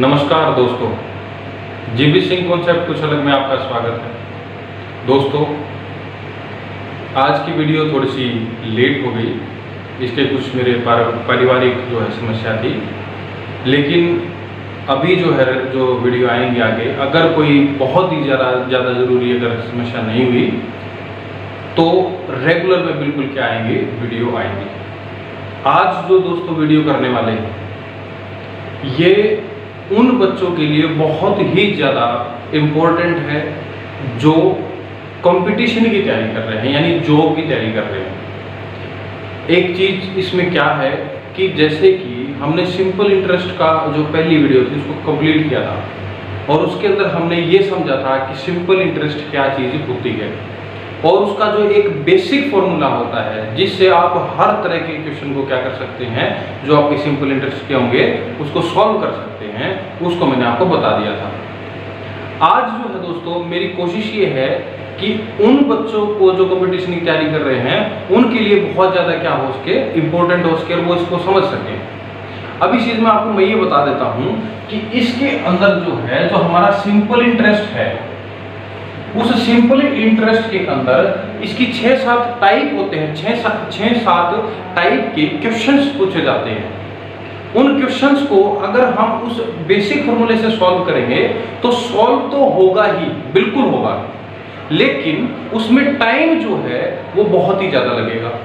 नमस्कार दोस्तों, GB Singh concept कुछ अलग में आपका स्वागत है। दोस्तों, आज की वीडियो थोड़ी सी लेट हो गई, इसके कुछ मेरे पारिवारिक जो है समस्या थी, लेकिन अभी जो वीडियो आएंगे आगे, अगर कोई बहुत ही ज़्यादा ज़रूरी अगर समस्या नहीं हुई तो रेगुलर में बिल्कुल क्या आएंगे, वीडियो आएंगी। आज जो दोस्तों वीडियो करने वाले हैं, ये उन बच्चों के लिए बहुत ही ज़्यादा इम्पोर्टेंट है जो कंपटीशन की तैयारी कर रहे हैं, यानी जॉब की तैयारी कर रहे हैं। एक चीज़ इसमें क्या है कि जैसे कि हमने सिंपल इंटरेस्ट का जो पहली वीडियो थी उसको कंप्लीट किया था और उसके अंदर हमने ये समझा था कि सिंपल इंटरेस्ट क्या चीज़ होती है और उसका जो एक बेसिक फॉर्मूला होता है जिससे आप हर तरह के क्वेश्चन को क्या कर सकते हैं, जो आपके सिंपल इंटरेस्ट के होंगे उसको सॉल्व कर सकते हैं, उसको मैंने आपको बता दिया था। आज जो है दोस्तों, मेरी कोशिश ये है कि उन बच्चों को जो कंपटीशन की तैयारी कर रहे हैं उनके लिए बहुत ज़्यादा क्या हो सके, इम्पोर्टेंट हो सके और वो इसको समझ सकें। अब इस चीज़ में आपको मैं ये बता देता हूँ कि इसके अंदर जो है, जो हमारा सिंपल इंटरेस्ट है, उस सिंपल इंटरेस्ट के अंदर इसकी 6-7 टाइप होते हैं, 6-7 टाइप के क्वेश्चंस पूछे जाते हैं। उन क्वेश्चंस को अगर हम उस बेसिक फॉर्मूले से सॉल्व करेंगे तो सॉल्व तो होगा ही, बिल्कुल होगा, लेकिन उसमें टाइम जो है वो बहुत ही ज़्यादा लगेगा।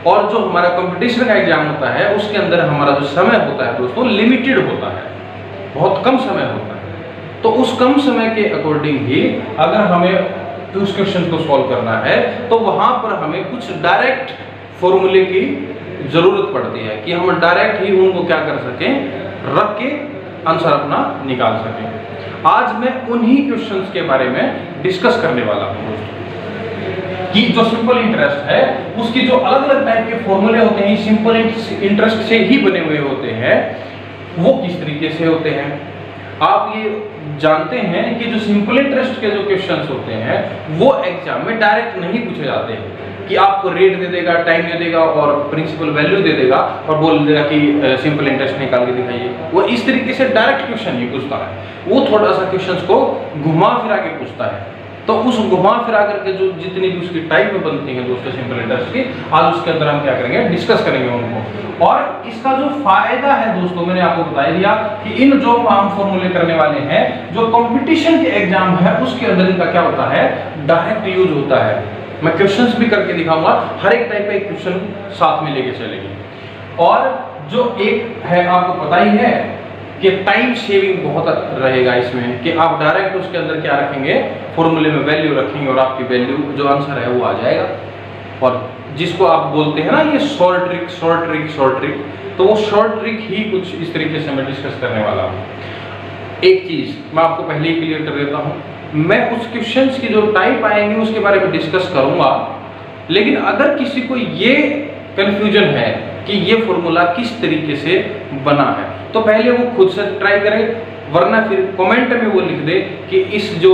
और जो हमारा कंपटीशन का एग्जाम होता है उसके अंदर हमारा जो समय होता है दोस्तों, लिमिटेड होता है, बहुत कम समय होता है। तो उस कम समय के अकॉर्डिंग ही अगर हमें उस क्वेश्चन को सॉल्व करना है तो वहां पर हमें कुछ डायरेक्ट फॉर्मूले की जरूरत पड़ती है कि हम डायरेक्ट ही उनको क्या कर सकें, रख के आंसर अपना निकाल सकें। आज मैं उन्हीं क्वेश्चंस के बारे में डिस्कस करने वाला हूं दोस्तों, कि जो सिंपल इंटरेस्ट है उसकी जो अलग अलग टाइप के फॉर्मूले होते हैं, सिंपल इंटरेस्ट से ही बने हुए होते हैं, वो किस तरीके से होते हैं। आप ये जानते हैं कि जो सिंपल इंटरेस्ट के जो क्वेश्चंस होते हैं वो एग्जाम में डायरेक्ट नहीं पूछे जाते हैं कि आपको रेट दे देगा, टाइम दे देगा और प्रिंसिपल वैल्यू दे देगा और बोल देगा कि सिंपल इंटरेस्ट निकाल के दिखाइए। वो इस तरीके से डायरेक्ट क्वेश्चन नहीं पूछता है, वो थोड़ा सा क्वेश्चंस को घुमा फिरा के पूछता है। तो उस घुमा फिरा करके जो जितनी भी उसकी टाइप में बनती हैं दोस्तों सिंपल इंटरेस्ट की, आज उसके अंदर हम क्या करेंगे, डिस्कस करेंगे उनको। और इसका जो फायदा है दोस्तों, मैंने आपको बता दिया कि इन जो हम फॉर्मूले करने वाले हैं, जो कंपटीशन के एग्जाम है उसके अंदर इनका क्या होता है, डायरेक्ट यूज होता है। मैं क्वेश्चंस भी करके दिखाऊंगा, हर एक टाइप का एक क्वेश्चन साथ में लेके चलेंगे। और जो एक है, आपको पता ही है कि टाइम सेविंग बहुत रहेगा इसमें, कि आप डायरेक्ट उसके अंदर क्या रखेंगे, फॉर्मूले में वैल्यू रखेंगे और आपकी वैल्यू जो आंसर है वो आ जाएगा। और जिसको आप बोलते हैं ना ये शॉर्ट ट्रिक, तो वो शॉर्ट ट्रिक ही कुछ इस तरीके से मैं डिस्कस करने वाला हूँ। एक चीज मैं आपको पहले ही क्लियर कर देता हूँ, मैं उस क्वेश्चंस की जो टाइप आएंगे उसके बारे में डिस्कस करूंगा, लेकिन अगर किसी को ये कंफ्यूजन है कि ये फॉर्मूला किस तरीके से बना है तो पहले वो खुद से ट्राई करे, वरना फिर कमेंट में वो लिख दे कि इस जो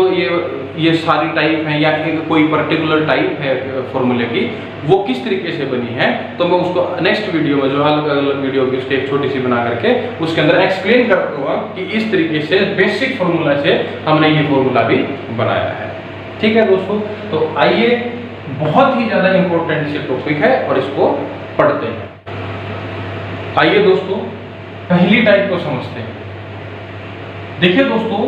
ये सारी टाइप है या कोई पर्टिकुलर टाइप है फॉर्मूले की, वो किस तरीके से बनी है। तो मैं उसको नेक्स्ट वीडियो में, जो अलग अलग वीडियो की उसकी एक छोटी सी बना करके उसके अंदर एक्सप्लेन कर दूंगा कि इस तरीके से बेसिक फॉर्मूला से हमने ये फॉर्मूला भी बनाया है। ठीक है दोस्तों, तो आइए, बहुत ही ज्यादा इंपॉर्टेंट से टॉपिक है और इसको पढ़ते हैं। आइए दोस्तों, पहली टाइप को समझते हैं। देखिए दोस्तों,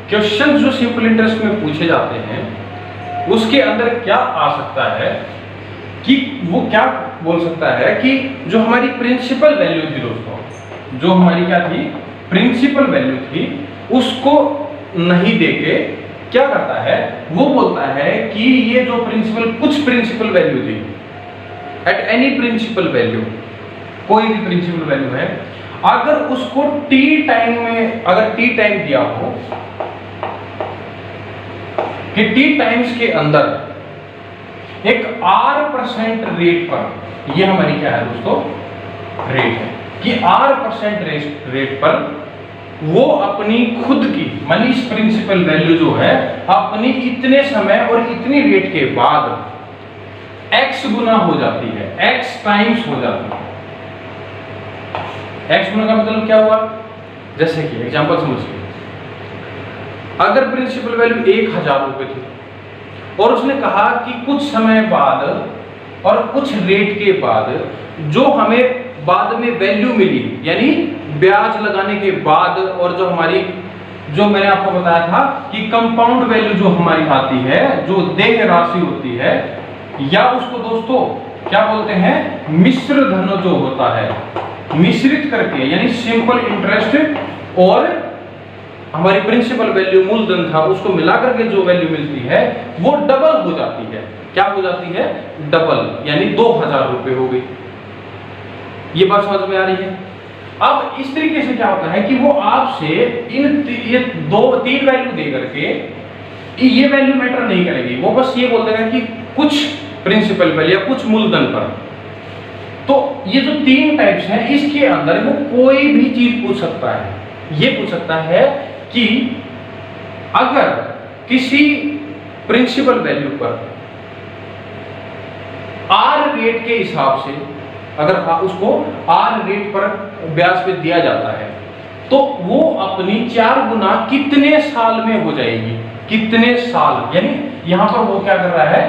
क्वेश्चन जो सिंपल इंटरेस्ट में पूछे जाते हैं उसके अंदर क्या आ सकता है कि वो क्या बोल सकता है कि जो हमारी प्रिंसिपल वैल्यू थी दोस्तों, जो हमारी क्या थी, प्रिंसिपल वैल्यू थी, उसको नहीं देके क्या करता है, वो बोलता है कि ये जो कुछ प्रिंसिपल वैल्यू थी, एट एनी प्रिंसिपल वैल्यू, कोई भी प्रिंसिपल वैल्यू है, अगर उसको टी टाइम में, अगर टी टाइम दिया हो कि टी टाइम्स के अंदर एक R% रेट पर, ये हमारी क्या है दोस्तों, रेट है कि R% रेट पर वो अपनी खुद की मनी प्रिंसिपल वैल्यू जो है अपनी इतने समय और इतनी रेट के बाद x गुना हो जाती है, x टाइम्स हो जाती है। x गुना का मतलब क्या हुआ, जैसे कि एग्जांपल समझिए, अगर प्रिंसिपल वैल्यू 1000 रुपए थी और उसने कहा कि कुछ समय बाद और कुछ रेट के बाद जो हमें बाद में वैल्यू मिली, यानी ब्याज लगाने के बाद, और जो हमारी, जो मैंने आपको बताया था कि कंपाउंड वैल्यू जो हमारी आती है, जो देय राशि होती है, या उसको दोस्तों क्या बोलते हैं, मिश्र धन जो होता है, मिश्रित करके, यानी सिंपल इंटरेस्ट और हमारी प्रिंसिपल वैल्यू मूलधन था, उसको मिलाकर के जो वैल्यू मिलती है वो डबल हो जाती है। क्या हो जाती है? डबल, यानी 2000 रुपए हो गई। ये बात समझ में आ रही है? अब इस तरीके से क्या होता है कि वो आपसे ये 2-3 वैल्यू दे करके ये वैल्यू मैटर नहीं करेगी, वो बस ये बोल देगा कि कुछ प्रिंसिपल वैल्यू या कुछ मूलधन पर। तो ये जो 3 टाइप्स हैं, इसके अंदर वो कोई भी चीज पूछ सकता है। ये पूछ सकता है कि अगर किसी प्रिंसिपल वैल्यू पर आर रेट के हिसाब से, अगर उसको आर रेट पर ब्याज पे दिया जाता है, तो वो अपनी 4 गुना कितने साल में हो जाएगी? कितने साल, यानी यहां पर वो क्या कर रहा है,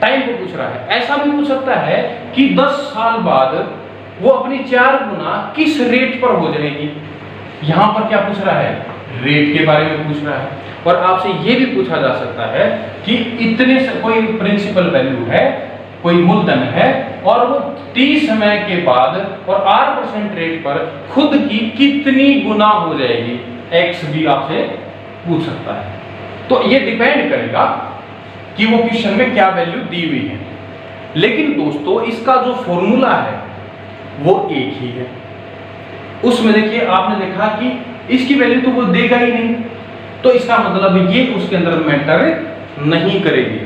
टाइम को पूछ रहा है। ऐसा भी पूछ सकता है कि 10 साल बाद वो अपनी 4 गुना किस रेट पर हो जाएगी। यहां पर क्या पूछ रहा है? रेट के बारे में पूछ रहा है। और आपसे ये भी पूछा जा सकता है कि इतने से कोई प्रिंसिपल वैल्यू है, कोई मूलधन है, और वो 30 समय के बाद और 8% रेट पर खुद की कितनी गुना हो जाएगी, एक्स भी आपसे पूछ सकता है। तो ये डिपेंड करेगा कि वो क्वेश्चन में क्या वैल्यू दी हुई है। लेकिन दोस्तों इसका जो फॉर्मूला है वो एक ही है। उसमें देखिए, आपने देखा कि इसकी वैल्यू तो वो देगा ही नहीं, तो इसका मतलब ये उसके अंदर मैटर नहीं करेगी।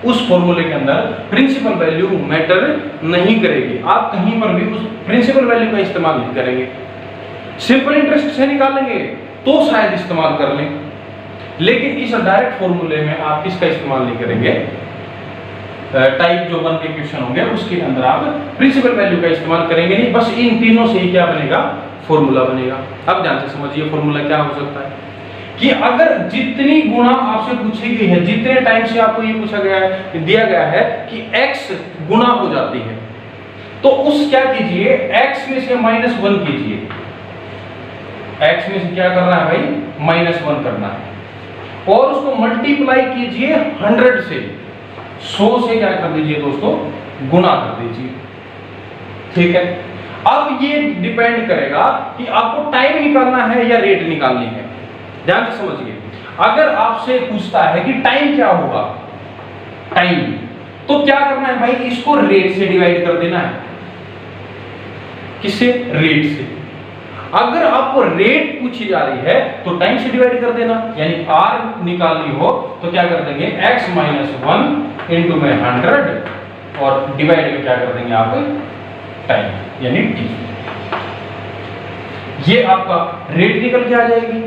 उस फॉर्मूले के अंदर प्रिंसिपल वैल्यू मैटर नहीं करेगी। आप कहीं पर भी उस प्रिंसिपल वैल्यू का इस्तेमाल नहीं करेंगे। सिंपल इंटरेस्ट से निकालेंगे तो शायद इस्तेमाल कर लें, लेकिन इस डायरेक्ट फॉर्मूले में आप इसका इस्तेमाल नहीं करेंगे। टाइप जो 1 के क्वेश्चन होंगे उसके अंदर आप प्रिंसिपल वैल्यू का इस्तेमाल करेंगे नहीं, बस इन तीनों से ही क्या बनेगा, फॉर्मूला बनेगा। अब ध्यान से समझिए फॉर्मूला क्या हो सकता है कि अगर जितनी गुणा आपसे पूछी गई है, जितने टाइम से आपको ये पूछा गया है, दिया गया है कि x गुना हो जाती है, तो उस क्या कीजिए, x में से -1 कीजिए। x में से क्या करना है भाई, -1 करना है, और उसको मल्टीप्लाई कीजिए 100 से, 100 से क्या कर दीजिए दोस्तों, गुना कर दीजिए। ठीक है। अब ये डिपेंड करेगा कि आपको टाइम निकालना है या रेट निकालनी है। ध्यान से समझिए, अगर आपसे पूछता है कि टाइम क्या होगा, टाइम, तो क्या करना है भाई, इसको रेट से डिवाइड कर देना है। किससे? रेट से। अगर आपको रेट पूछी जा रही है तो टाइम से डिवाइड कर देना, यानी आर निकालनी हो तो क्या कर देंगे, x - 1 इंटू में 100 और डिवाइड में क्या कर देंगे आप, टाइम, यानी t। ये आपका रेट निकल के आ जाएगी।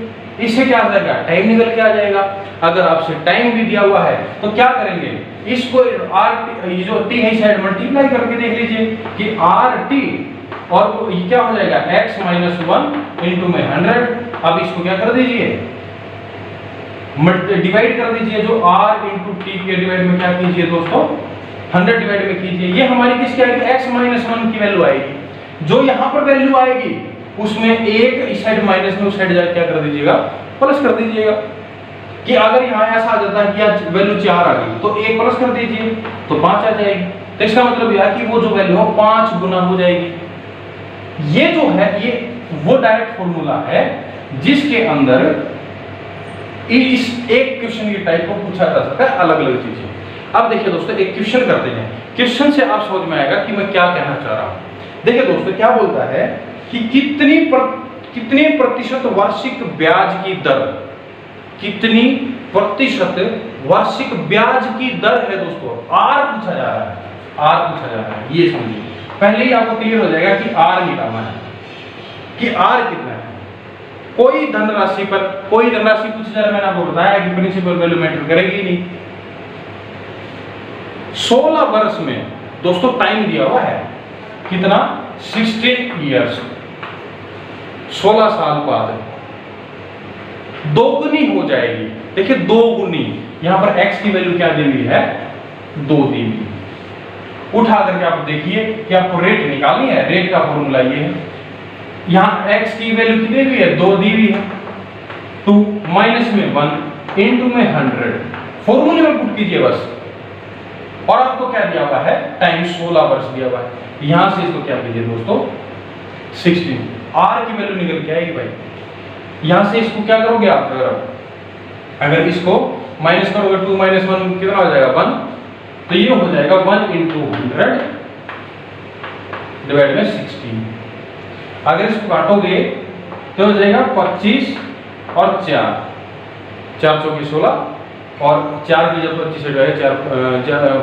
इससे क्या आ जाएगा, टाइम निकल के आ जाएगा। अगर आपसे टाइम भी दिया हुआ है तो क्या करेंगे, इसको आर, ये जो टी है इस साइड मल्टीप्लाई करके देख लीजिए कि आर टी, और ये क्या हो जाएगा, x - 1 इंटू में 100। अब इसको क्या कर दीजिए, डिवाइड कर दीजिए, जो r इंटू टी के डिवाइड में क्या कीजिए दोस्तों, 100 डिवाइड में कीजिए। ये हमारी किसकी आएगी, x - 1 की वैल्यू आएगी। जो यहाँ पर वैल्यू आएगी उसमें एक इस साइड माइनस में, उस साइड जाकर क्या कर दीजिएगा, प्लस कर दीजिएगा। कि अगर यहाँ ऐसा आ जाता है कि वैल्यू 4 आ गई तो 1 प्लस कर दीजिए तो 5 आ जाएगी। तो इसका मतलब यह है कि वो जो वैल्यू हो 5 गुना हो जाएगी। ये जो है ये वो डायरेक्ट फॉर्मूला है जिसके अंदर इस एक क्वेश्चन की टाइप को पूछा जा सकता है, अलग अलग चीजें। अब देखिए दोस्तों, एक क्वेश्चन करते हैं। क्वेश्चन से आप समझ में आएगा कि मैं क्या कहना चाह रहा हूं। देखिए दोस्तों, क्या बोलता है कि कितनी प्रतिशत वार्षिक ब्याज की दर, कितनी प्रतिशत वार्षिक ब्याज की दर है दोस्तों, आर पूछा जा रहा है, आर पूछा जा रहा है। ये समझिए, पहले ही आपको क्लियर हो जाएगा कि आर निकालना है कि आर कितना है। कोई धनराशि पर कोई धनराशि पूछी जा रहा है, मैंने आपको बताया कि प्रिंसिपल वैल्यू मैटर करेगी नहीं। 16 वर्ष में दोस्तों टाइम दिया हुआ है, कितना, 16 इयर्स। 16 साल बाद दोगुनी हो जाएगी। देखिए दोगुनी, यहां पर x की वैल्यू क्या दी हुई है, 2 दी हुई। उठा करके आप देखिए कि आपको रेट निकालनी है, रेट का फॉर्मूला ये है। यहां x की वैल्यू कितनी दी हुई है, 2 दी हुई है। 2 माइनस में 1 इंटू में 100, फॉर्मूले में पुट कीजिए बस। और आपको क्या दिया हुआ है, टाइम 16 वर्ष दिया हुआ है। यहां से इसको क्या कीजिए दोस्तों, 16, r की वैल्यू निकल के आएगी भाई। यहां से इसको क्या करोगे आप, अगर इसको माइनस करोगे 2 माइनस 1 कितना हो जाएगा, 1। तो ये हो जाएगा 1 इंटू 100 डिवाइड में 16। अगर इसको काटोगे तो हो जाएगा 25 और 4, 4 चौके 16 और 4 की जब 25 हो जाएगा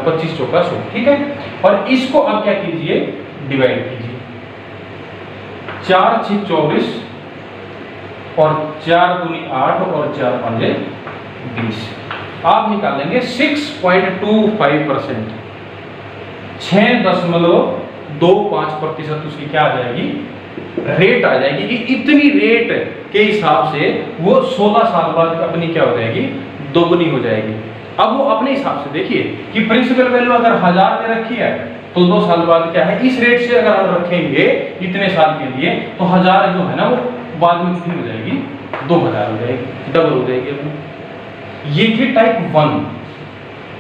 25 चौका 100, ठीक है। और इसको अब क्या कीजिए, डिवाइड कीजिए। 4 6 24 और 4 दूनी 8 और 4 पंजे 20। आप निकालेंगे 6.25%, 6.25% उसकी क्या आ जाएगी, रेट आ जाएगी। कि इतनी रेट के हिसाब से वो 16 साल बाद अपनी क्या हो जाएगी, दोगुनी हो जाएगी। अब वो अपने हिसाब से देखिए कि प्रिंसिपल वैल्यू अगर 1000 में रखी है तो 2 साल बाद क्या है, इस रेट से अगर हम रखेंगे इतने साल के लिए तो 1000 जो है ना वो बाद में कितनी हो जाएगी, 2000 हो जाएगी, डबल हो जाएगी। ये थी टाइप 1।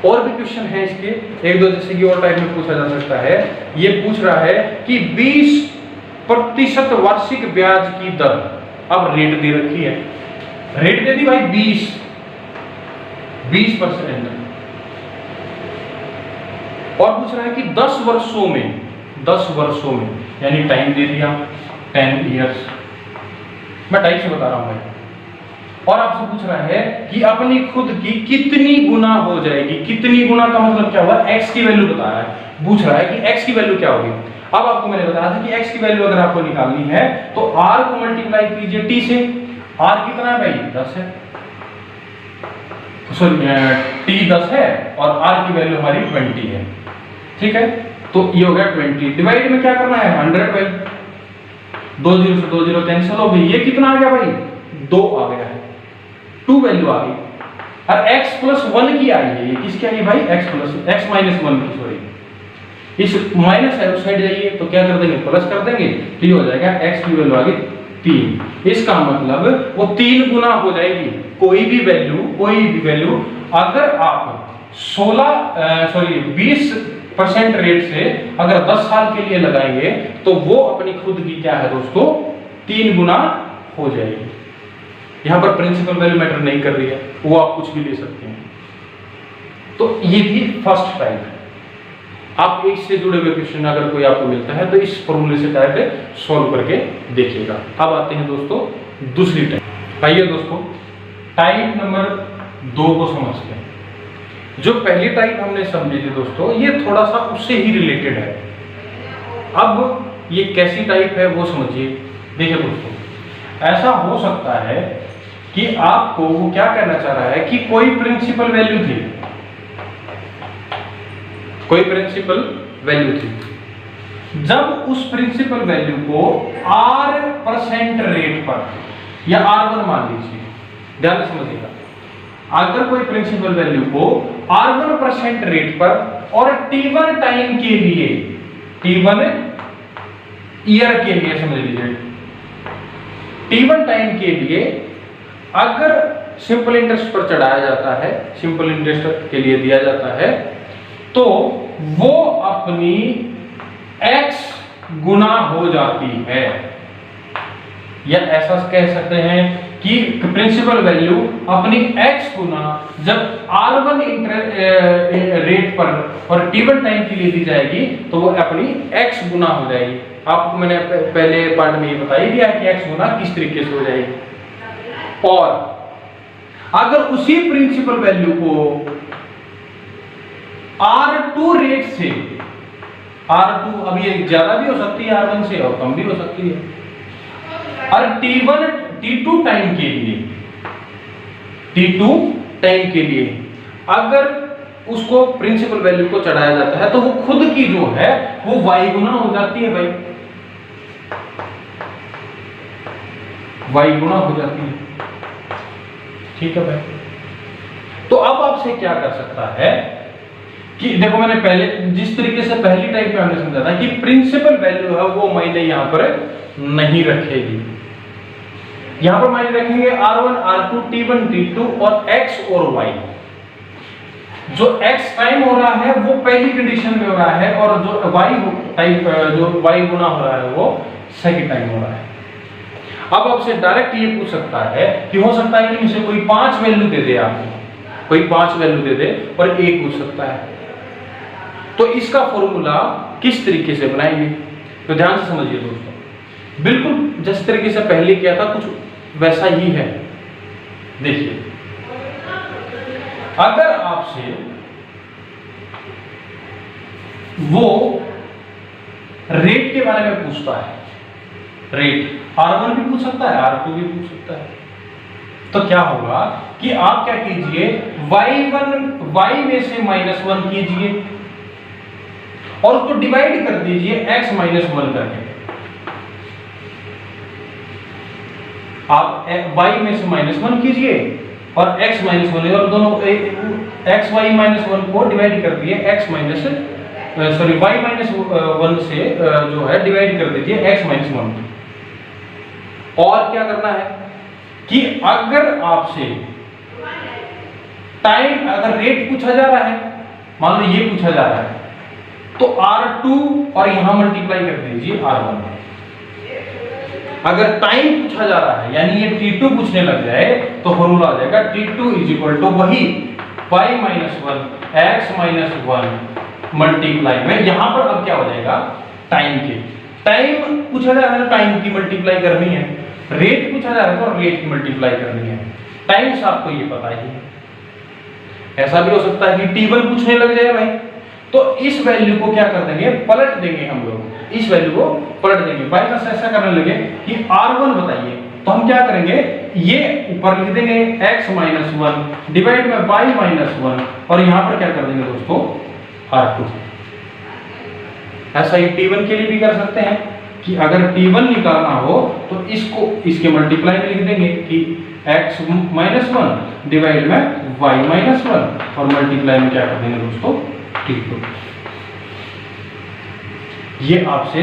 और भी क्वेश्चन है इसके, एक दो जैसे कि और टाइप में पूछा जा सकता है। ये पूछ रहा है कि 20% वार्षिक ब्याज की दर, अब रेट दे रखी है, रेट दे दी भाई 20%। और पूछ रहा है कि 10 वर्षों में यानी टाइम दे दिया 10 इयर्स, मैं टाइप से बता रहा हूं भाई। और आपसे पूछ रहा है कि अपनी खुद की कितनी गुना हो जाएगी। कितनी गुना का मतलब क्या हुआ, x की वैल्यू बता रहा है, पूछ रहा है कि x की वैल्यू क्या होगी। अब आपको मैंने बताया था कि x की वैल्यू अगर आपको निकालनी है तो r को मल्टीप्लाई कीजिए t से। r कितना है भाई, 10 है, सॉरी t 10 है और r की वैल्यू हमारी 20 है, ठीक है। तो ये हो गया 20, डिवाइड में क्या करना है 100 भाई, 2 0 से 2 0 कैंसिल हो गई। ये कितना आ गया भाई, 2 आ गया है, 2 वैल्यू आ गई। और x प्लस 1 की आई है, ये किसकी आई है भाई, x माइनस 1 की, सॉरी इस माइनस है उस साइड जाइए तो क्या कर देंगे, प्लस कर देंगे, तो ये हो जाएगा x की वैल्यू आ गई 3। इसका मतलब वो 3 गुना हो जाएगी। कोई भी वैल्यू अगर आप 20% रेट से अगर 10 साल के लिए लगाएंगे तो वो अपनी खुद की क्या है दोस्तों, 3 गुना हो जाएगी। यहां पर प्रिंसिपल वैल्यू मैटर नहीं कर रही है, वो आप कुछ भी ले सकते हैं। तो ये थी फर्स्ट टाइप। आप इससे जुड़े हुए क्वेश्चन अगर कोई आपको मिलता है तो इस फॉर्मूले से डायरेक्ट सॉल्व करके देखिएगा। अब आते हैं दोस्तों दूसरी टाइप। आइए दोस्तों टाइप नंबर 2 को समझते हैं। जो पहली टाइप हमने समझी थी दोस्तों, ये थोड़ा सा उससे ही रिलेटेड है। अब ये कैसी टाइप है वो समझिए। देखिए दोस्तों, ऐसा हो सकता है कि आपको वो क्या कहना चाह रहा है कि कोई प्रिंसिपल वैल्यू थी, जब उस प्रिंसिपल वैल्यू को r% रेट पर या r1 मान लीजिए, ध्यान से समझिएगा, अगर कोई प्रिंसिपल वैल्यू को r1% रेट पर और t1 टाइम के लिए, t1 ईयर के लिए समझ लीजिए, t1 टाइम के लिए अगर सिंपल इंटरेस्ट पर चढ़ाया जाता है, सिंपल इंटरेस्ट के लिए दिया जाता है, तो वो अपनी x गुना हो जाती है। या ऐसा कह सकते हैं कि प्रिंसिपल वैल्यू अपनी x गुना जब r1 रेट पर और t1 टाइम के लिए दी जाएगी तो वो अपनी x गुना हो जाएगी। आपको मैंने पहले पार्ट में ये बता ही दिया है कि x गुना किस तरीके से हो जाएगी। और अगर उसी प्रिंसिपल वैल्यू को R2 रेट से, R2 अब ये ज्यादा भी हो सकती है R1 से और कम भी हो सकती है, और T2 टाइम के लिए अगर उसको प्रिंसिपल वैल्यू को चढ़ाया जाता है तो वो खुद की जो है वो y गुना हो जाती है भाई। y गुणा हो जाती है। ठीक है भाई, तो अब आपसे क्या कर सकता है कि देखो मैंने पहले जिस तरीके से पहली टाइप में हमने समझा था कि प्रिंसिपल वैल्यू है वो मायने यहां पर नहीं रखेगी, यहां पर मायने रखेंगे R1 R2 T1 T2 और x और y। जो x टाइम हो रहा है वो पहली कंडीशन में हो रहा है और जो y टाइप जो y गुना हो रहा है वो सेकंड टाइम हो रहा है। अब आपसे डायरेक्ट ये पूछ सकता है कि हो सकता है इनमें से कोई 5 वैल्यू दे दे, आपको कोई 5 वैल्यू दे दे और एक पूछ सकता है, तो इसका फॉर्मूला किस तरीके से बनाएंगे? तो ध्यान से समझिए दोस्तों, बिल्कुल जिस तरीके से पहले किया था कुछ वैसा ही है। देखिए, अगर आपसे वो रेट के बारे में पूछता है, रेट R1 भी पूछ सकता है, R2 भी पूछ सकता है, तो क्या होगा कि आप क्या कीजिए, y में से -1 कीजिए और उसको डिवाइड कर दीजिए x -1 करके। आप y में से -1 कीजिए और x -1 और दोनों x y -1 को डिवाइड कर दिए y -1 से जो है डिवाइड कर दीजिए x -1। और क्या करना है कि अगर आपसे टाइम अगर रेट पूछा जा रहा है, मान लो ये पूछा जा रहा है, तो R2 और यहां मल्टीप्लाई कर दीजिए R1। अगर टाइम पूछा जा रहा है यानी ये T2 पूछने लग जाए तो फॉर्मूला आ जाएगा T2 वही y -1 x -1 मल्टीप्लाई में, यहां पर अब क्या हो जाएगा, टाइम के टाइम पूछा जा रहा है, टाइम की मल्टीप्लाई करनी है, रेट पूछा जा रहा है तो रेट की मल्टीप्लाई करनी है। टाइम से आपको ये पता ही है। ऐसा भी हो सकता है कि T1 पूछने लग जाए भाई, तो इस वैल्यू को क्या कर देंगे, पलट देंगे हम लोग, इस वैल्यू को पलट देंगे। बाई चांस ऐसा करने लगे कि R1 बताइए, तो हम क्या करेंगे, ये ऊपर लिख देंगे x -1 डिवाइड में y -1 और यहां पर क्या कर देंगे दोस्तों, R2। ऐसा ही T1 के लिए भी कर सकते हैं कि अगर T1 निकालना हो तो इसको इसके मल्टीप्लाई में लिख देंगे कि x -1 डिवाइड में y -1 और मल्टीप्लाई में क्या कर देंगे दोस्तों, T2। ये आपसे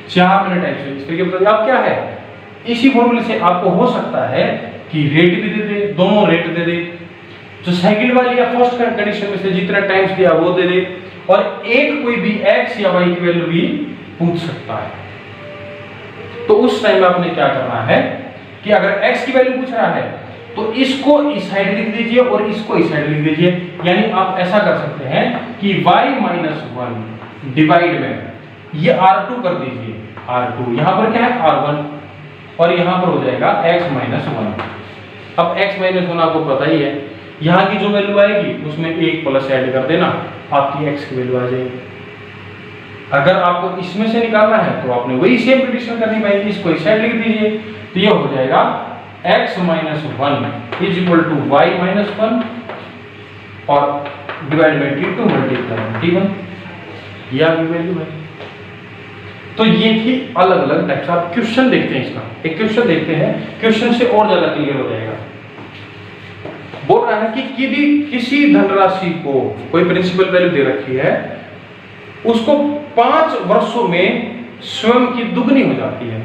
4 मिनट टाइप से इस तरीके से अब क्या है, इसी फॉर्मूले से आपको हो सकता है कि रेट भी दे दे, दोनों रेट दे दे, जो सेकंड वाली या फर्स्ट कंडीशन में से जितना टाइम्स दिया वो दे दे, और एक कोई भी x या y की वैल्यू भी पूछ सकता है। तो उस टाइम में आपने क्या करना है कि अगर x की वैल्यू पूछ रहा है तो इसको इस साइड लिख दीजिए और इसको इस साइड लिख दीजिए। यानी आप ऐसा कर सकते हैं कि y -1 डिवाइड में ये R2 कर दीजिए, R2 यहां पर क्या है R1 और यहां पर हो जाएगा x -1। अब x -1 आपको पता ही है, यहां की जो वैल्यू आएगी उसमें एक प्लस ऐड कर देना, आपकी x की वैल्यू आ जाएगी। अगर आपको इसमें से निकालना है तो आपने वही सेम कंडीशन करनी पड़ेगी, इसको इस साइड लिख दीजिए, तो ये हो जाएगा x -1 = y -1 और divide by T2 multiply T1, ये आपकी वैल्यू है। तो ये थी अलग अलग टाइप्स। आप क्वेश्चन देखते हैं, इसका एक क्वेश्चन देखते हैं, क्वेश्चन से और ज्यादा क्लियर हो जाएगा। बोल रहा है कि किसी धनराशि को कोई प्रिंसिपल वैल्यू दे रखी है, उसको 5 वर्षों में स्वयं की दुगनी हो जाती है,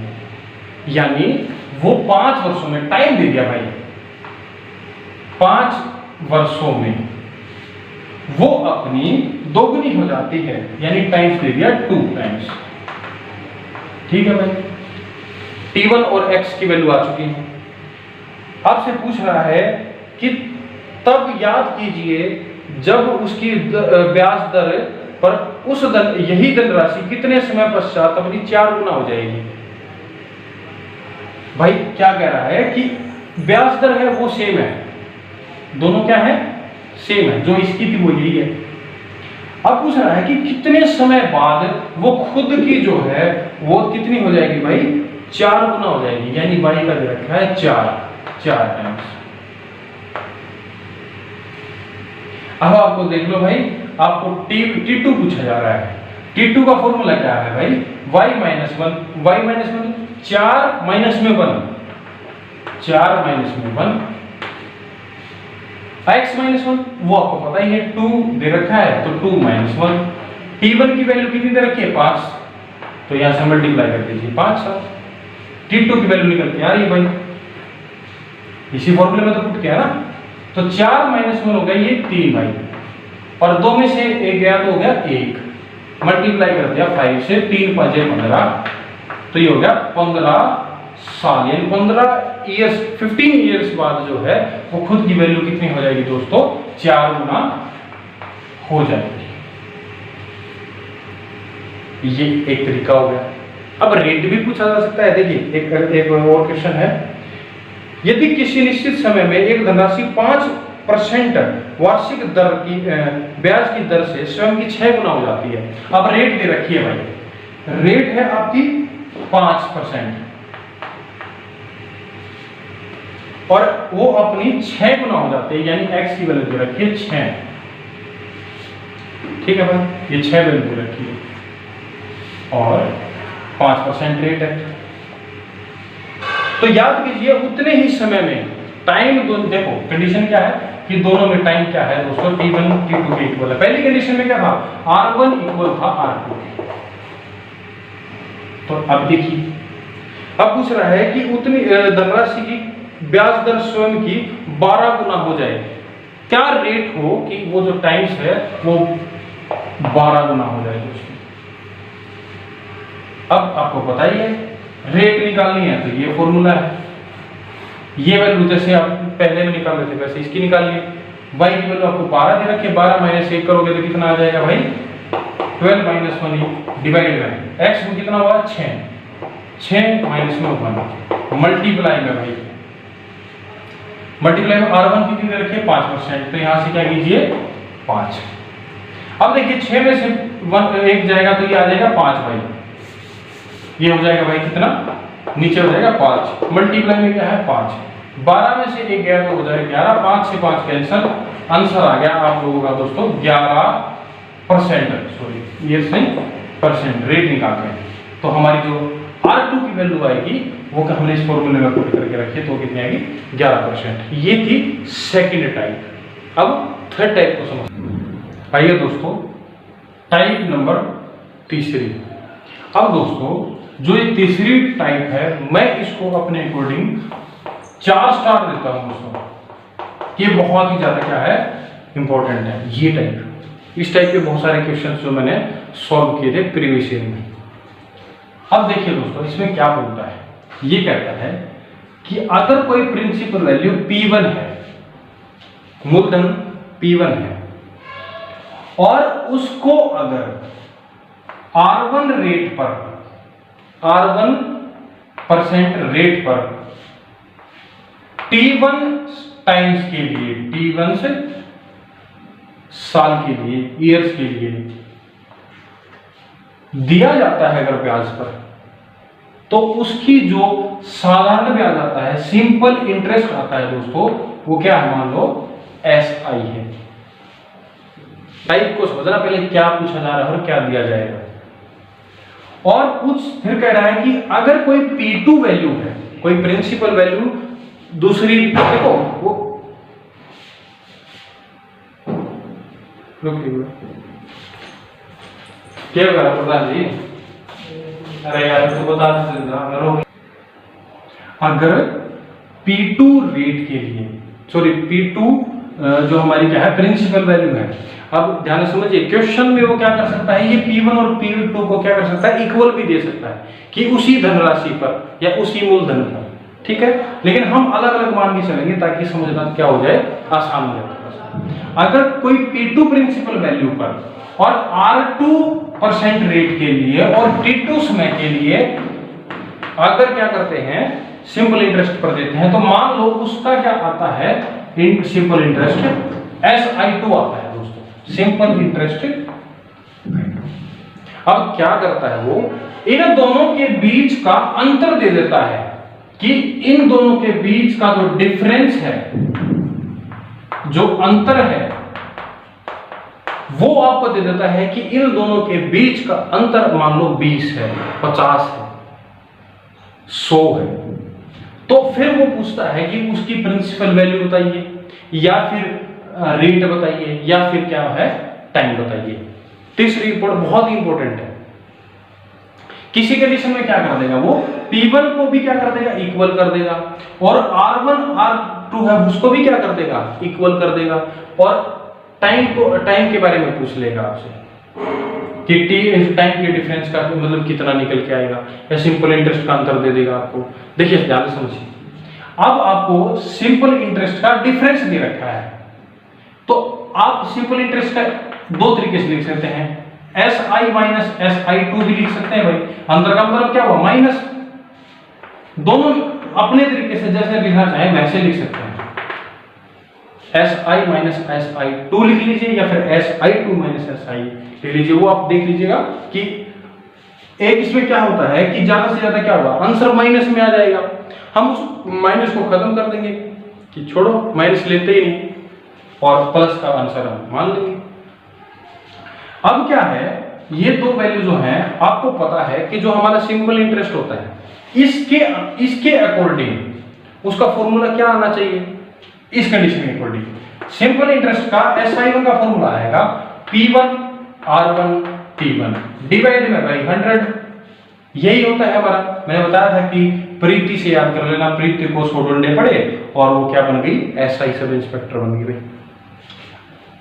यानी वो 5 वर्षों में, टाइम दे दिया भाई, 5 वर्षों में वो अपनी दोगुनी हो जाती है, यानी टाइम्स दे दिया 2 टाइम्स। ठीक है भाई, T1 और x की वैल्यू आ चुकी है। आपसे पूछ रहा है कि तब याद कीजिए जब उसकी ब्याज दर पर उस यही धनराशि कितने समय पश्चात अपनी 4 गुना हो जाएगी। भाई क्या कह रहा है कि ब्याज दर है वो सेम है, दोनों क्या है, सेम है, जो इसकी थी वो यही है। अब पूछ रहा है कि कितने समय बाद वो खुद की जो है वो कितनी हो जाएगी भाई, 4 गुना हो जाएगी, यानी y का दे रखा है 4 टाइम्स। अब आपको देख लो भाई, आपको T2 पूछा जा रहा है। T2 का फॉर्मूला क्या है भाई, y -1 4 माइनस में 1, 4 माइनस में 1, x माइनस 1 वो आपको पता ही है 2 दे रखा है, तो 2 माइनस 1। t1 की वैल्यू कितनी दे रखी है 5, तो यहां से मल्टीप्लाई कर दीजिए 5 से। t2 की वैल्यू निकल के आ रही है भाई, इसी फॉर्मूले में तो पुट किया ना, तो 4 माइनस 1 हो गया ये 3 भाई, और 2 में से 1 गया तो हो गया 1, मल्टीप्लाई कर दिया 5 से, 3 5 15, तो ये हो गया 15 साल, यानी 15 ईयर्स 15 ईयर्स बाद जो है वो खुद की वैल्यू कितनी हो जाएगी दोस्तों, 4 गुना हो जाएगी। ये एक तरीका हो गया। अब रेट भी पूछा जा सकता है। देखिए एक और क्वेश्चन है, यदि किसी निश्चित समय में एक धनराशि 5% वार्षिक दर की ब्याज की दर से स्वयं की 6 गुना हो जाती है। अब रेट दे रखी है भाई, रेट है आपकी 5% और वो अपनी 6 गुना हो जाती है, यानी x की वैल्यू दे रखी है 6, ठीक है भाई, ये 6 वैल्यू दे रखी है और 5% रेट है। तो याद कीजिए उतने ही समय में टाइम देखो कंडीशन क्या है कि दोनों में टाइम क्या है दोस्तों, t1 t2 के इक्वल है। पहली कंडीशन में क्या था, r1 इक्वल था r2। तो अब देखिए, अब पूछ रहा है कि उतनी धनराशि की ब्याज दर स्वयं की 12 गुना हो जाए, क्या रेट हो कि वो जो टाइम्स है वो 12 गुना हो जाए दोस्तों। अब आपको पता ही है रेट निकालनी है, तो ये फॉर्मूला है, ये वैल्यू जैसे आप पहले में निकाल रहे थे वैसे इसकी निकालिए। y की वैल्यू आपको 12 दे रखी है, 12 माइनस 1 करोगे तो कितना आ जाएगा भाई, 12 माइनस 1 डिवाइड में x में कितना हुआ 6 माइनस में 1 मल्टीप्लाई में भाई, मल्टीप्लाई में r1 कितनी दे रखी है 5%, तो यहां से क्या कीजिए 5। अब देखिए 6 में से 1 जाएगा तो ये आ जाएगा 5 भाई, ये हो जाएगा भाई कितना, नीचे हो जाएगा 5, मल्टीप्लाई में क्या है 5, 12 में से 1 गया तो हो जाएगा 11, 5 से 5 कैंसिल, आंसर आ गया आप लोगों का दोस्तों 11%, सॉरी ये नहीं परसेंट रेट निकालते हैं। तो हमारी जो R2 की वैल्यू आएगी वो हमने इस फॉर्मूले में पुट करके रखी है, तो कितनी आएगी 11%। ये थी सेकंड टाइप। अब थर्ड टाइप को समझते हैं। आइए दोस्तों टाइप नंबर तीसरी। अब दोस्तों जो ये तीसरी टाइप है मैं इसको अपने अकॉर्डिंग 4 स्टार देता हूं दोस्तों, ये बहुत ही ज्यादा क्या है इंपॉर्टेंट है ये टाइप। इस टाइप के बहुत सारे क्वेश्चंस जो मैंने सॉल्व किए थे प्रीवियस ईयर में। अब देखिए दोस्तों इसमें क्या बोलता है, ये कहता है कि अगर कोई प्रिंसिपल वैल्यू P1 है, मूलधन P1 है, और उसको अगर R1 रेट पर, R1% रेट पर T1 टाइम्स के लिए, T1 से साल के लिए, ईयर्स के लिए दिया जाता है अगर ब्याज पर, तो उसकी जो साधारण ब्याज आता है, सिंपल इंटरेस्ट आता है दोस्तों, वो क्या है मान लो SI है। टाइप को समझना पहले क्या पूछा जा रहा है और क्या दिया जाएगा। और कुछ फिर कह रहा है कि अगर कोई P2 वैल्यू है, कोई प्रिंसिपल वैल्यू दूसरी, देखो वो क्या होगा प्रधान जी, अरे यार तो बता दो, अगर P2 रेट के लिए, सॉरी P2 जो हमारी क्या है प्रिंसिपल वैल्यू है। अब ध्यान से समझिए क्वेश्चन में वो क्या कर सकता है, ये P1 और P2 को क्या कर सकता है इक्वल भी दे सकता है कि उसी धनराशि पर या उसी मूलधन पर, ठीक है, लेकिन हम अलग अलग मान के चलेंगे ताकि समझना क्या हो जाए, आसान हो जाए। अगर कोई P2 प्रिंसिपल वैल्यू पर और R2% रेट के लिए और T2 समय के लिए अगर क्या करते हैं सिंपल इंटरेस्ट पर देते हैं, तो मान लो उसका क्या आता है सिंपल इंटरेस्ट SI2 आता है दोस्तों, सिंपल इंटरेस्ट। अब क्या करता है वो, इन दोनों के बीच का अंतर दे देता है कि इन दोनों के बीच का जो डिफरेंस है, जो अंतर है, वो आपको दे देता है कि इन दोनों के बीच का अंतर मान लो 20 है, 50 है, 100 है। तो फिर वो पूछता है कि उसकी प्रिंसिपल वैल्यू बताइए, या फिर रेट बताइए, या फिर क्या है टाइम बताइए। तीसरी रिपोर्ट बहुत ही इंपॉर्टेंट है। किसी कंडीशन में क्या कर देगा वो, P1 को भी क्या कर देगा, इक्वल कर देगा, और R1 R2 है उसको भी क्या कर देगा, इक्वल कर देगा, और टाइम के बारे में पूछ लेगा आपसे कि टाइम के डिफरेंस का मतलब कितना निकल के आएगा, या सिंपल इंटरेस्ट का आंसर दे देगा आपको। देखिए ध्यान से समझिए, अब आपको सिंपल इंटरेस्ट का डिफरेंस दे रखा है, तो आप सिंपल इंटरेस्ट का दो तरीके से लिख सकते हैं, SI माइनस SI2 भी लिख सकते हैं भाई। अंदर का मतलब क्या हुआ, माइनस। दोनों अपने तरीके से जैसे लिखना चाहे वैसे लिख सकते हैं। SI माइनस SI2 लिख लीजिए, या फिर SI2 माइनस SI लिख लीजिए। वो आप देख लीजिएगा कि एक इसमें क्या होता है कि ज्यादा से ज्यादा क्या होगा, आंसर माइनस में आ जाएगा। हम उस माइनस को खत्म कर देंगे कि छोड़ो माइनस लेते ही नहीं, और प्लस का आंसर हम मान लेंगे। अब क्या है, ये दो वैल्यू जो हैं आपको पता है कि जो हमारा सिंपल इंटरेस्ट होता है इसके अकॉर्डिंग उसका फॉर्मूला क्या आना चाहिए, इस कंडीशन के अकॉर्डिंग सिंपल इंटरेस्ट का SI1 का फॉर्मूला आएगा P1 R1 T1 डिवाइड में बाई 100। यही होता है हमारा, मैंने बताया था कि प्रीति से याद कर लेना, प्रीति को 100 डंडे पड़े और वो क्या बन गई, SI सब इंस्पेक्टर बन गई भाई।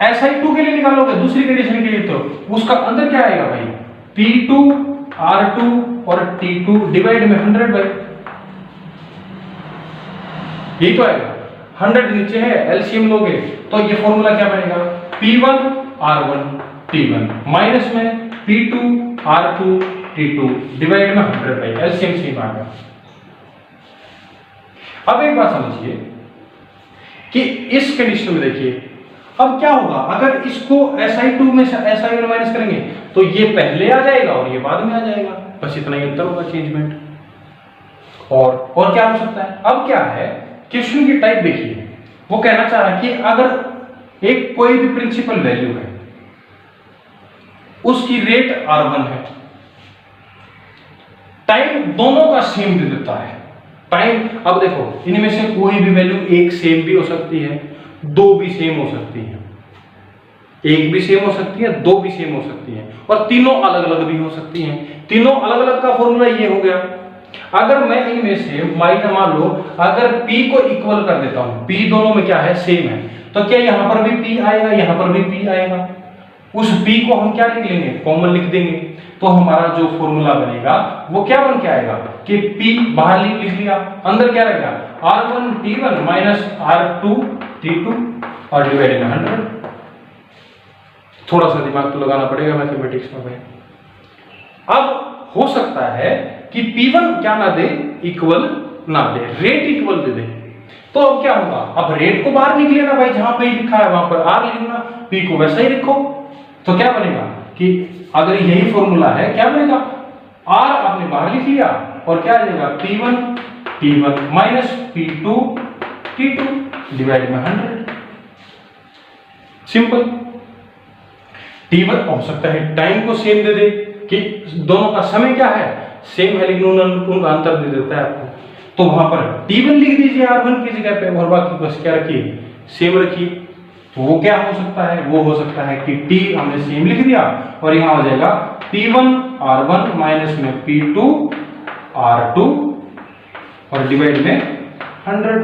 SI2 के लिए निकालोगे दूसरी कंडीशन के लिए, तो उसका अंदर क्या आएगा भाई, P2 R2 और T2 डिवाइड में 100 भाई, यही तो आएगा। 100 नीचे है, एलसीएम लोगे तो ये फॉर्मूला क्या बनेगा, P1 R1 T1 माइनस में P2 R2 T2 डिवाइड में 100 भाई, एलसीएम सेम आ गया। अब एक बात समझिए कि इस कंडीशन में देखिए अब क्या होगा, अगर इसको SI2 में से SI1 माइनस करेंगे तो ये पहले आ जाएगा और ये बाद में आ जाएगा, बस इतना ही अंतर होगा, चेंजमेंट। और क्या हो सकता है, अब क्या है, क्वेश्चन की टाइप देखिए, वो कहना चाह रहा है कि अगर एक कोई भी प्रिंसिपल वैल्यू है, उसकी रेट R1 है, टाइम दोनों का सेम दे देता है। टाइम, अब देखो इनमें से कोई भी वैल्यू एक सेम भी हो सकती है, दो भी सेम हो सकती है, एक भी सेम हो सकती है, दो भी सेम हो सकती है, और तीनों अलग अलग भी हो सकती हैं। तीनों अलग अलग का फॉर्मूला ये हो गया। अगर मैं इनमें से माइनस, मान लो अगर P को इक्वल कर देता हूं, P दोनों में क्या है, सेम है, तो क्या यहां पर भी P आएगा, यहां पर भी P आएगा। उस P को हम क्या लिख लेंगे, कॉमन लिख देंगे, तो हमारा जो फॉर्मूला बनेगा वो क्या बन के आएगा कि P बाहर लिख लिया, अंदर क्या रहेगा, R1 T1 minus R2 T2 और डिवाइड में 100। थोड़ा सा दिमाग तो लगाना पड़ेगा मैथमेटिक्स में भाई। अब हो सकता है कि P1 क्या ना दे, इक्वल ना दे, रेट इक्वल दे दे, तो अब क्या होगा, अब रेट को बाहर निकल लेना भाई, जहां पे लिखा है वहां पर R लिखना, P को वैसा ही लिखो, तो क्या बनेगा कि अगर यही फॉर्मूला है क्या बनेगा, R आपने बाहर लिख लिया और क्या आ जाएगा, P1 T1 minus P2 T2 divide में 100। सिंपल। T1 हो सकता है टाइम को सेम दे दे कि दोनों का समय क्या है, सेम है, लेकिन उनका अंतर दे देता है आपको, तो वहां पर T1 लिख दीजिए R1 की जगह पे, और बाकी बस क्या रखिए, सेम रखिए। तो वो क्या हो सकता है, वो हो सकता है कि T हमने सेम लिख दिया और यहां हो जाएगा P1 R1 माइनस में P2 R2 और डिवाइड में 100।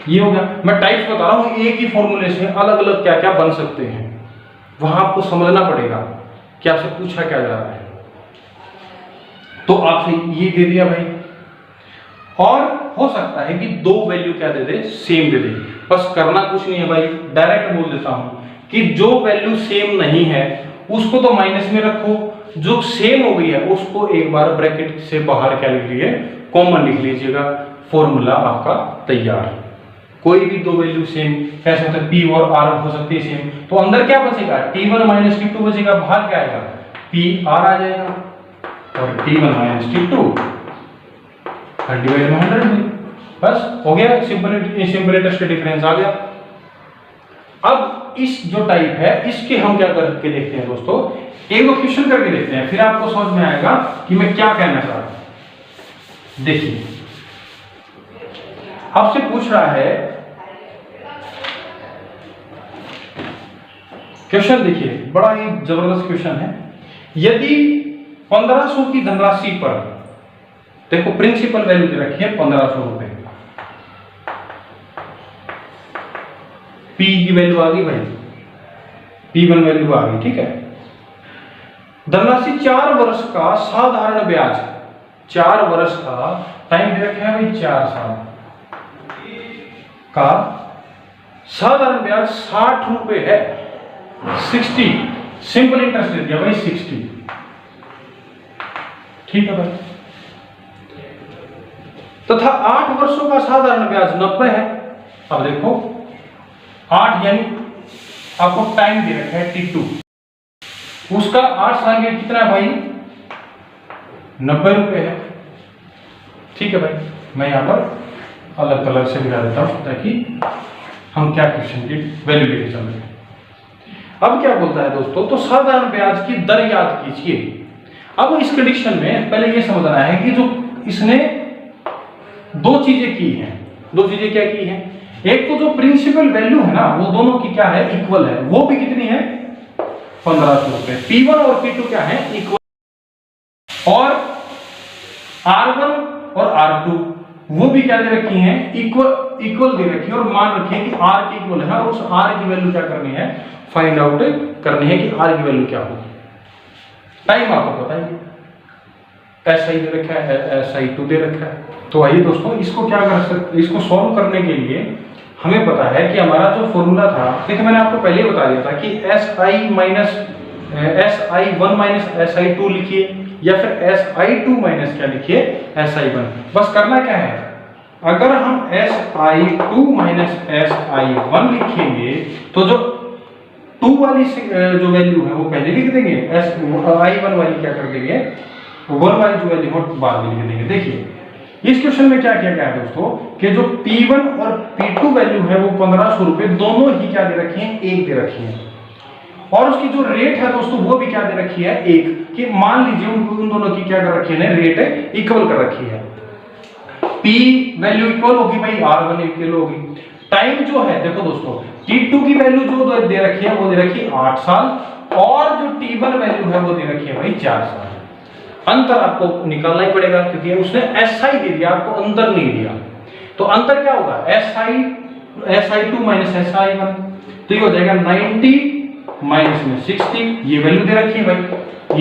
ये हो गया। मैं टाइप्स बता रहा हूं, एक ही फॉर्मूले से अलग अलग क्या क्या बन सकते हैं, वहां आपको समझना पड़ेगा कि आपसे पूछा क्या जा रहा है। तो आपसे ये दे दिया भाई, और हो सकता है कि दो वैल्यू क्या दे दे, सेम दे दे। बस करना कुछ नहीं है भाई, डायरेक्ट बोल देता हूं कि जो वैल्यू सेम नहीं है उसको तो माइनस में रखो, जो सेम हो गई है उसको एक बार ब्रैकेट से बाहर क्या लिख लीजिए, कॉमन लिख लीजिएगा, फॉर्मूला आपका तैयार। कोई भी दो वैल्यू सेम कैसे होता है, P और R हो सकती है सेम, तो अंदर क्या बचेगा, T1 माइनस T2 बचेगा, बाहर क्या आएगा, PR आ जाएगा और T1 माइनस T2 और डिवाइड में 100 में, बस हो गया। सिंपल इंटरेस्ट डिफरेंस आ गया। अब इस जो टाइप है इसके हम क्या करके देखते हैं दोस्तों, एक क्वेश्चन करके देखते हैं, फिर आपको समझ में आएगा कि मैं क्या कहना चाह रहा हूं। देखिए आपसे पूछ रहा है क्वेश्चन, देखिए बड़ा ही जबरदस्त क्वेश्चन है। यदि 1500 की धनराशि पर, देखो प्रिंसिपल वैल्यू दे रखी है 1500 रुपए, पी की वैल्यू आ गई भाई, P1 वैल्यू आ गई, ठीक है। धनराशि 4 वर्ष का साधारण ब्याज, 4 वर्ष का टाइम दे रखा है भाई, 4 साल का साधारण ब्याज 60 रुपए है, 60 सिंपल इंटरेस्ट दे दिया भाई 60, ठीक है भाई। तथा 8 वर्षों का साधारण ब्याज 90 है। अब देखो 8 यानी आपको टाइम दे रखा है T2, उसका 8 साल में कितना है भाई, 90 रुपए है, ठीक है भाई। मैं यहां पर अलग कलर से दिखा देता हूं ताकि हम क्या क्वेश्चन की वैल्यू लेके चल रहे हैं। अब क्या बोलता है दोस्तों, तो साधारण ब्याज की दर याद कीजिए। अब इस कंडीशन में पहले ये समझना है कि जो इसने दो चीजें की हैं, दो चीजें क्या की हैं, एक तो जो प्रिंसिपल वैल्यू है ना वो दोनों की क्या है, इक्वल है, वो भी कितनी है 1500 रुपए। P1 और P2 क्या है, इक्वल, और R1 और R2 वो भी क्या दे रखी हैं, इक्वल दे रखी है, और मान रखिए कि R की इक्वल है, और उस R की वैल्यू क्या करनी है, फाइंड आउट करनी है कि R की वैल्यू क्या होगी। टाइम आपको पता है, SI दे रखा है, SI2 दे रखा है। तो आइए दोस्तों इसको क्या कर सकते, इसको सॉल्व करने के लिए हमें पता है कि हमारा जो फॉर्मूला था, देखिए मैंने आपको पहले ही बता दिया था कि SI minus SI1 minus SI2 लिखिए, या फिर SI2 माइनस क्या लिखिए, SI1। बस करना क्या है, अगर हम SI2 माइनस SI1 लिखेंगे तो जो 2 वाली जो वैल्यू है वो पहले लिख देंगे, I1 वाली क्या कर देंगे, 1 वाली जो वैल्यू है बाद में लिख देंगे। देखिए इस क्वेश्चन में क्या किया गया है दोस्तों, कि जो P1 और P2 वैल्यू है वो 1500 रुपए दोनों ही क्या दे रखी है, एक दे रखी है, और उसकी जो रेट है दोस्तों वो भी क्या दे रखी है, एक, कि मान लीजिए उन दोनों की क्या कर रखी है, रेट इक्वल कर रखी है। P वैल्यू इक्वल होगी भाई, R1 इक्वल होगी। टाइम जो है देखो दोस्तों, T2 की वैल्यू जो दे रखी है वो दे रखी है 8 साल, और जो T1 वैल्यू है वो दे रखी है भाई 4 साल। अंतर आपको निकालना ही पड़ेगा क्योंकि उसने SI दे दिया, आपको अंतर नहीं दिया। तो अंतर क्या होगा, SI2 माइनस SI1, तो ये हो जाएगा 90 माइनस में 60, ये वैल्यू दे रखी है भाई,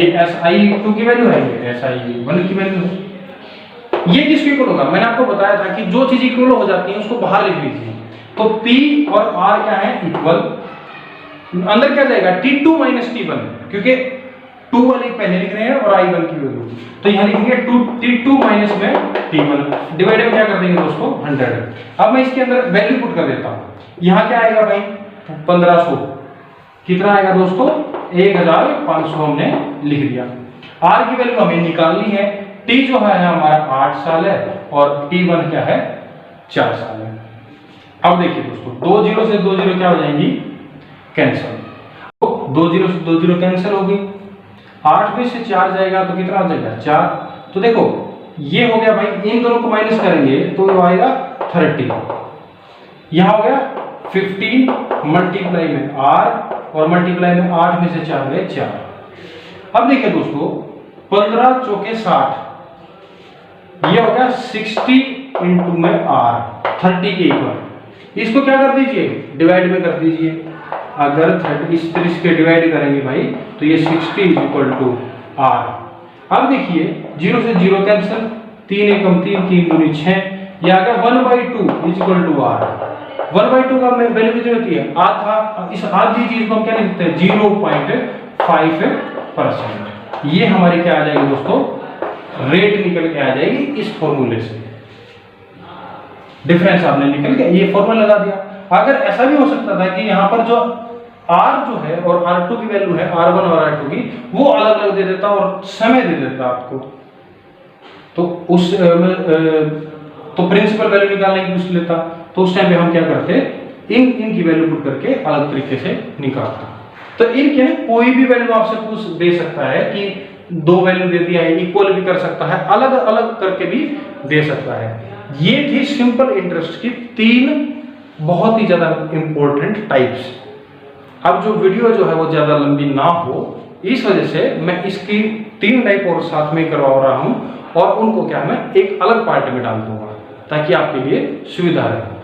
ये SI2 की वैल्यू है, ये SI1 की वैल्यू है। ये किसके इक्वल होगा, मैंने आपको बताया था कि जो चीज इक्वल हो जाती है उसको बाहर लिख लीजिए। तो P और R क्या है, इक्वल, अंदर क्या जाएगा T2 माइनस T1, क्योंकि 2 वाली पहले लिख रहे हैं और I1 की वैल्यू, तो यहां लिखेंगे T2 माइनस में T1, डिवाइड में क्या कर देंगे दोस्तों 100। अब मैं इसके अंदर वैल्यू पुट कर देता हूं, यहां क्या आएगा भाई 1500, कितना आएगा दोस्तों 1500 हमने लिख दिया। R की वैल्यू हमें निकालनी है, T जो है हमारा 8 साल है और T1 क्या है 4 साल है। अब देखिए दोस्तों 2 0 से 2 0 क्या हो जाएंगी, कैंसिल, 2 0 से 2 0 कैंसिल होगी, 8 में से 4 जाएगा तो कितना आ जाएगा 4। तो देखो ये हो गया भाई, इन दोनों को माइनस करेंगे तो ये आएगा 30, यहां हो गया 15 मल्टीप्लाई में R और मल्टीप्लाई में 8 में से 4 गए 4। अब देखिए दोस्तों 15 चौके 60, ये हो गया 60 इंटू में R 30 के इक्वल, इसको क्या कर दीजिए डिवाइड में कर दीजिए। अगर 30 इस तरह से डिवाइड करेंगे भाई तो ये 60 इज इक्वल टू R। अब देखिए 0 से 0 कैंसिल, 3 एकम 3, 3 दूनी 6, ये आ गया 1/2 इज इक्वल टू R। 1/2 का वैल्यू कितनी होती है, आधा, इस आधी चीज को हम क्या लिखते हैं 0.5%। ये हमारी क्या आ जाएगी दोस्तों, रेट निकल के आ जाएगी इस फॉर्मूले से, डिफरेंस आपने निकल के ये फॉर्मूला लगा दिया। अगर ऐसा भी हो सकता था कि यहाँ पर जो R जो है और R2 की वैल्यू है, R1 और R2 की, वो अलग अलग दे देता और समय दे देता आपको, तो उस तो प्रिंसिपल वैल्यू निकालने की पूछ लेता, तो उस टाइम पे हम क्या करते, इनकी वैल्यू पुट करके अलग तरीके से निकालता। तो इनके कोई भी वैल्यू आपसे पूछ दे सकता है कि 2 वैल्यू दे दिया है, इक्वल भी कर सकता है, अलग अलग करके भी दे सकता है। ये थी सिंपल इंटरेस्ट की 3 बहुत ही ज्यादा इंपॉर्टेंट टाइप्स। अब जो वीडियो जो है वो ज्यादा लंबी ना हो, इस वजह से मैं इसकी 3 टाइप और साथ में करवा रहा हूं, और उनको क्या मैं एक अलग पार्ट में डाल दूंगा ताकि आपके लिए सुविधा रहे।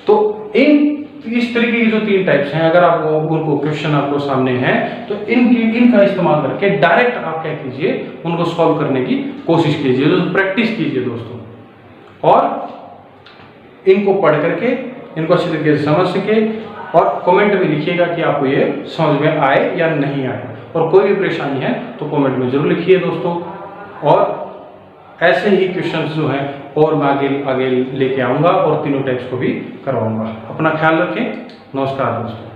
तो इस तरीके की जो 3 टाइप्स हैं, अगर आप उनको क्वेश्चन आपको सामने हैं तो इनका इस्तेमाल करके डायरेक्ट आप क्या कीजिए, उनको सॉल्व करने की कोशिश कीजिए, तो प्रैक्टिस कीजिए दोस्तों, और इनको पढ़ करके इनको अच्छी तरीके से समझ सके, और कमेंट में लिखिएगा कि आपको ये समझ में आए या नहीं आए, और कोई भी परेशानी है तो कमेंट में जरूर लिखिए दोस्तों। और ऐसे ही क्वेश्चंस जो हैं और मैं आगे लेके आऊंगा और तीनों टाइप्स को भी करवाऊंगा। अपना ख्याल रखें। नमस्कार दोस्तों।